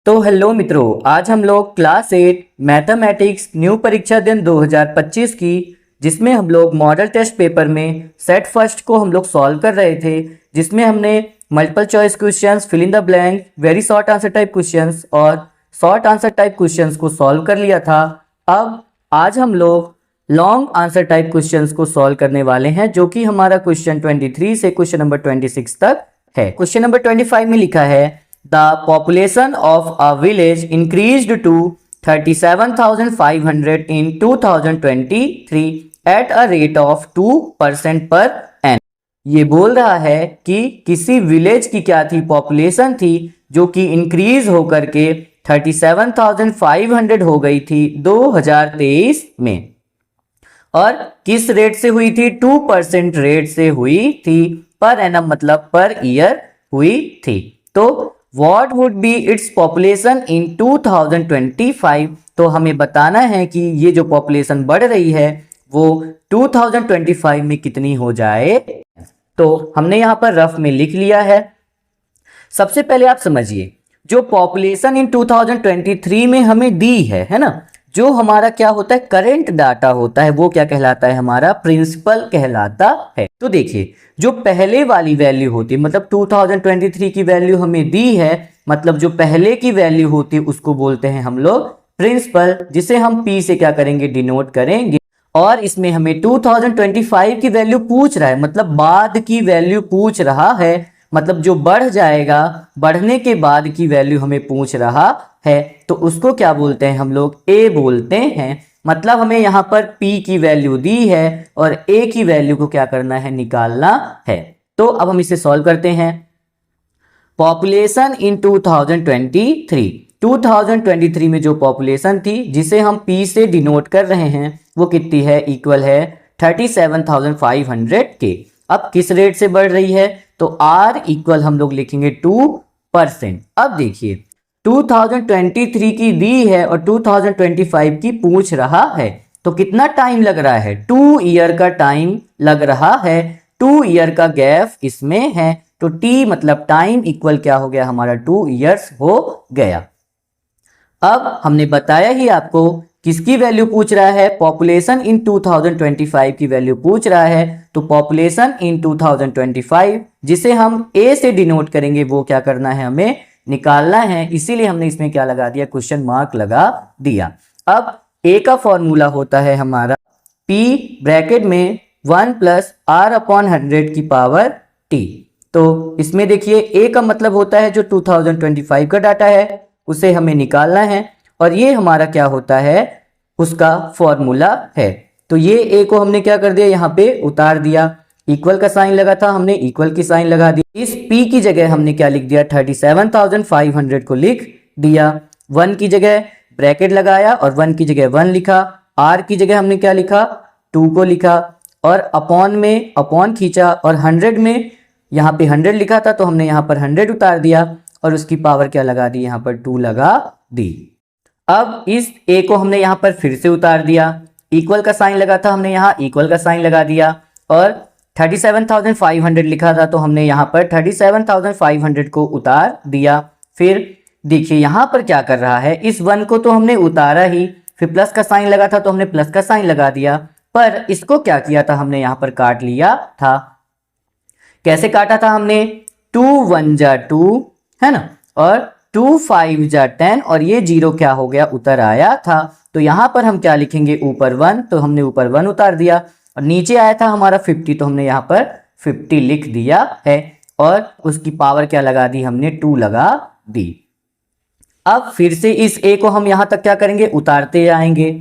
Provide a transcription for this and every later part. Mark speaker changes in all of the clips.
Speaker 1: तो हेलो मित्रों, आज हम लोग क्लास 8 मैथमेटिक्स न्यू परीक्षा दिन 2025 की, जिसमें हम लोग मॉडल टेस्ट पेपर में सेट फर्स्ट को हम लोग सॉल्व कर रहे थे, जिसमें हमने multiple choice questions, fill in the blank, very short answer type questions और शॉर्ट आंसर टाइप क्वेश्चंस को सॉल्व कर लिया था। अब आज हम लोग लॉन्ग आंसर टाइप क्वेश्चंस को सॉल्व करने वाले हैं, जो कि हमारा क्वेश्चन 23 से क्वेश्चन नंबर 26 तक है। क्वेश्चन नंबर 25 में लिखा है The population of a village increased to 37,500 in 2023 at a rate of 2% per annum। ये बोल रहा है कि किसी विलेज की क्या थी, पॉपुलेशन थी, जो कि इंक्रीज होकर के 37,500 हो गई थी 2023 में, और किस रेट से हुई थी? 2% रेट से हुई थी, पर एनम मतलब पर ईयर हुई थी। तो What would be its population in 2025? तो हमें बताना है कि ये जो पॉपुलेशन बढ़ रही है वो 2025 में कितनी हो जाए। तो हमने यहाँ पर रफ में लिख लिया है। सबसे पहले आप समझिए, जो पॉपुलेशन इन 2023 में हमें दी है ना, जो हमारा क्या होता है, करंट डाटा होता है, वो क्या कहलाता है? हमारा प्रिंसिपल कहलाता है। तो देखिए, जो पहले वाली वैल्यू होती है, मतलब 2023 की वैल्यू हमें दी है, मतलब जो पहले की वैल्यू होती है उसको बोलते हैं हम लोग प्रिंसिपल, जिसे हम P से क्या करेंगे? डिनोट करेंगे। और इसमें हमें 2025 की वैल्यू पूछ रहा है, मतलब बाद की वैल्यू पूछ रहा है, मतलब जो बढ़ जाएगा, बढ़ने के बाद की वैल्यू हमें पूछ रहा है, तो उसको क्या बोलते हैं? हम लोग A बोलते हैं। मतलब हमें यहाँ पर P की वैल्यू दी है और A की वैल्यू को क्या करना है? निकालना है। तो अब हम इसे सॉल्व करते हैं। पॉपुलेशन इन 2023 में जो पॉपुलेशन थी, जिसे हम P से डिनोट कर रहे हैं, वो कितनी है? इक्वल है 37,500 के। अब किस रेट से बढ़ रही है? तो R इक्वल हम लोग लिखेंगे 2%। अब देखिए, 2023 की दी है और 2025 की पूछ रहा है, तो कितना टाइम लग रहा है? 2 ईयर का टाइम लग रहा है। 2 ईयर का गैप इसमें है, तो T मतलब टाइम इक्वल क्या हो गया? हमारा 2 ईयर्स हो गया। अब हमने बताया ही आपको किसकी वैल्यू पूछ रहा है? पॉपुलेशन इन 2025 की वैल्यू पूछ रहा है। तो पॉपुलेशन इन 2025, जिसे हम A से डिनोट करेंगे, वो क्या करना है? हमें निकालना है। इसीलिए हमने इसमें क्या लगा दिया? क्वेश्चन मार्क लगा दिया। अब A का फॉर्मूला होता है हमारा P ब्रैकेट में 1 + R/100 की पावर T। तो इसमें देखिए, A का मतलब होता है जो 2025 का डाटा है, उसे हमें निकालना है, और ये हमारा क्या होता है? उसका फॉर्मूला है। तो ये A को हमने क्या कर दिया? यहाँ पे उतार दिया। इक्वल का साइन लगा था, हमने इक्वल की साइन लगा दी। इस P की जगह हमने क्या लिख दिया? 37,500 को लिख दिया। 1 की जगह ब्रैकेट लगाया और 1 की जगह 1 लिखा। R की जगह हमने क्या लिखा? 2 को लिखा, और अपॉन में अपॉन खींचा, और 100 में यहाँ पे 100 लिखा था, तो हमने यहाँ पर 100 उतार दिया और उसकी पावर क्या लगा दी? यहाँ पर 2 लगा दी। अब इस A को हमने यहाँ पर फिर से उतार दिया। इक्वल का साइन लगा था, हमने यहाँ इक्वल का साइन लगा दिया, और 37,500 लिखा था, तो हमने यहाँ पर 37,500 को उतार दिया। फिर देखिए यहाँ पर क्या कर रहा है? इस 1 को तो हमने उतारा ही, फिर प्लस का साइन लगा था, तो हमने प्लस का साइन लगा दिया, पर इसको क्या किया था? हमने यहाँ पर काट लिया था। कैसे काटा था हमने? 2 1 जा 2 है ना, और 2 5 जा 10, और ये 0 क्या हो गया? उतर आया था। तो यहाँ पर हम क्या लिखेंगे? ऊपर 1, तो हमने ऊपर 1 उतार दिया, और नीचे आया था हमारा 50, तो हमने यहाँ पर 50 लिख दिया है, और उसकी पावर क्या लगा दी? हमने 2 लगा दी। अब फिर से इस A को हम यहाँ तक क्या करेंगे? उतारते जाएंगे।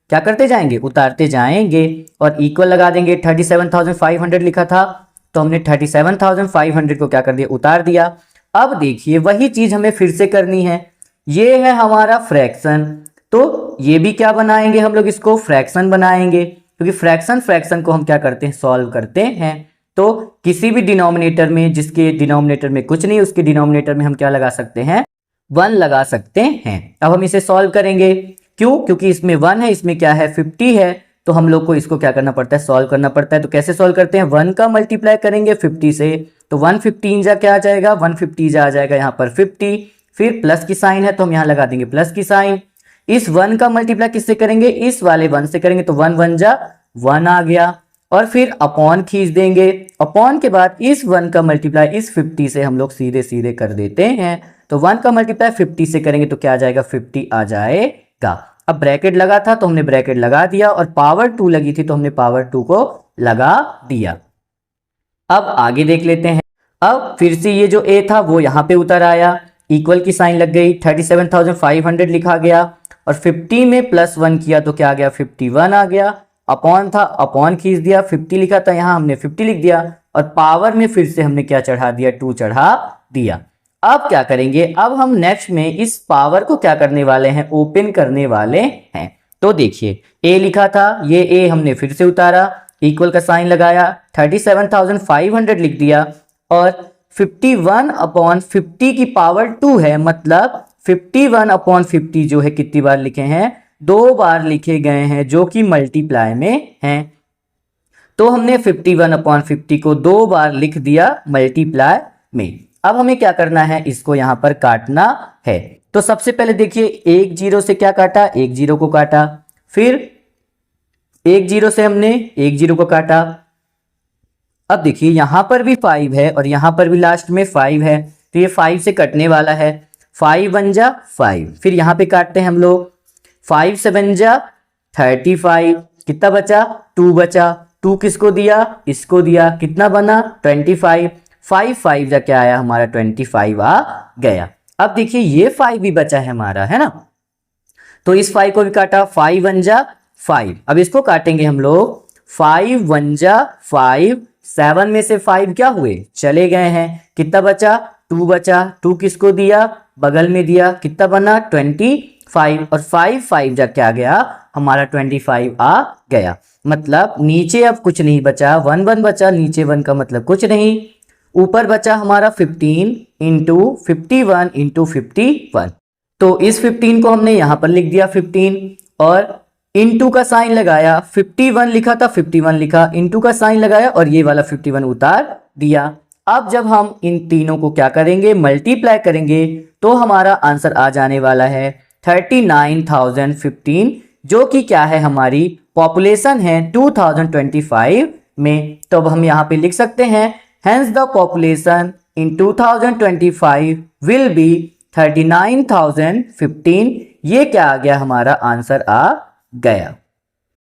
Speaker 1: क्या करते जाएंगे? उतारते जाएंगे, और इक्वल लगा देंगे। 37,500 लिखा था, तो हमने 37,500 को क्या कर दिया? उतार दिया। अब देखिए, वही चीज हमें फिर से करनी है। ये है हमारा फ्रैक्शन, तो ये भी क्या बनाएंगे? हम लोग इसको फ्रैक्शन बनाएंगे, क्योंकि फ्रैक्शन को हम क्या करते हैं? सॉल्व करते हैं। तो किसी भी डिनोमिनेटर में, जिसके डिनोमिनेटर में कुछ नहीं, उसके डिनोमिनेटर में हम क्या लगा सकते हैं? 1 लगा सकते हैं। अब हम इसे सॉल्व करेंगे। क्यों? क्योंकि इसमें 1 है, इसमें क्या है? 50 है, तो हम लोग को इसको क्या करना पड़ता है? सॉल्व करना पड़ता है। तो कैसे सॉल्व करते हैं? 1 का मल्टीप्लाई करेंगे 50 से, तो 1 15 जा क्या आ जाएगा? 150 जा आ जाएगा यहाँ पर 50, फिर प्लस की साइन है तो हम यहाँ लगा देंगे प्लस की साइन। इस 1 का मल्टीप्लाई किससे करेंगे, इस वाले 1 से करेंगे, तो 1 1 जा 1 आ गया। और फिर अपॉन खींच देंगे, अपॉन के बाद इस 1 का मल्टीप्लाई इस 50 से हम लोग सीधे सीधे कर देते हैं। तो 1 का मल्टीप्लाई 50 से करेंगे तो क्या आ जाएगा, 50 आ जाएगा। अब ब्रैकेट लगा था तो हमने ब्रैकेट लगा दिया, और पावर 2 लगी थी तो हमने पावर 2 को लगा दिया। अब आगे देख लेते हैं। अब फिर से ये जो a था वो यहाँ पे उतर आया, इक्वल की साइन लग गई, 37,500 लिखा गया, और 50 में प्लस 1 किया तो क्या आ गया, 51 आ गया। अपॉन था, अपॉन खींच दिया, 50 लिखा था यहाँ हमने 50 लिख दिया, और पावर में फिर से हमने क्या चढ़ा दिया, 2 चढ़ा दिया। अब क्या करेंगे, अब हम नेक्स्ट में इस पावर को क्या करने वाले हैं, ओपन करने वाले हैं। तो देखिए a लिखा था, ये a हमने फिर से उतारा, इक्वल का साइन लगाया, 37,500 लिख दिया, और 51 अपॉन 50 की पावर 2 है, मतलब 51 अपॉन 50 जो है कितनी बार लिखे हैं, 2 बार लिखे गए हैं, जो कि मल्टीप्लाई में हैं। तो हमने 51 अपॉन 50 को 2 बार लिख दिया मल्टीप्लाई में। अब हमें क्या करना है, इसको यहां पर काटना है। तो सबसे पहले देखिए, एक जीरो से क्या काटा, एक जीरो को काटा, फिर एक जीरो से हमने एक जीरो को काटा। अब देखिए यहां पर भी 5 है और यहां पर भी लास्ट में 5 है, तो ये 5 से कटने वाला है, 5 1 जा 5। फिर यहां पे काटते हैं हम लोग, 5 7 जा 35, कितना बचा, 2 बचा, 2 किसको दिया, इसको दिया, कितना बना 25, 5 5 जा क्या आया हमारा 25 आ गया। अब देखिए ये 5 भी बचा है हमारा, है ना, तो इस 5 को भी काटा, 5 1 जा 5। अब इसको काटेंगे हम लोग, 5 1 जा 5, 7 में से 5 क्या हुए, चले गए हैं, कितना बचा, 2 बचा, 2 किसको दिया, बगल में दिया, कितना बना 25, और 5 5 जा क्या गया हमारा 25 आ गया। मतलब नीचे अब कुछ नहीं बचा, 1 1 बचा, नीचे 1 का मतलब कुछ नहीं, ऊपर बचा हमारा 15 इंटू 51 इंटू 51। तो इस 15 को हमने यहां पर लिख दिया 15, और इंटू का साइन लगाया, 51 लिखा था 51 लिखा, इंटू का साइन लगाया और ये वाला 51 उतार दिया। अब जब हम इन तीनों को क्या करेंगे, मल्टीप्लाई करेंगे, तो हमारा आंसर आ जाने वाला है 39,015, जो कि क्या है, हमारी पॉपुलेशन है 2025 में। तो अब हम यहाँ पे लिख सकते हैं, hence the population in 2025 will be 39,015। ये क्या आ गया, हमारा आंसर आ गया।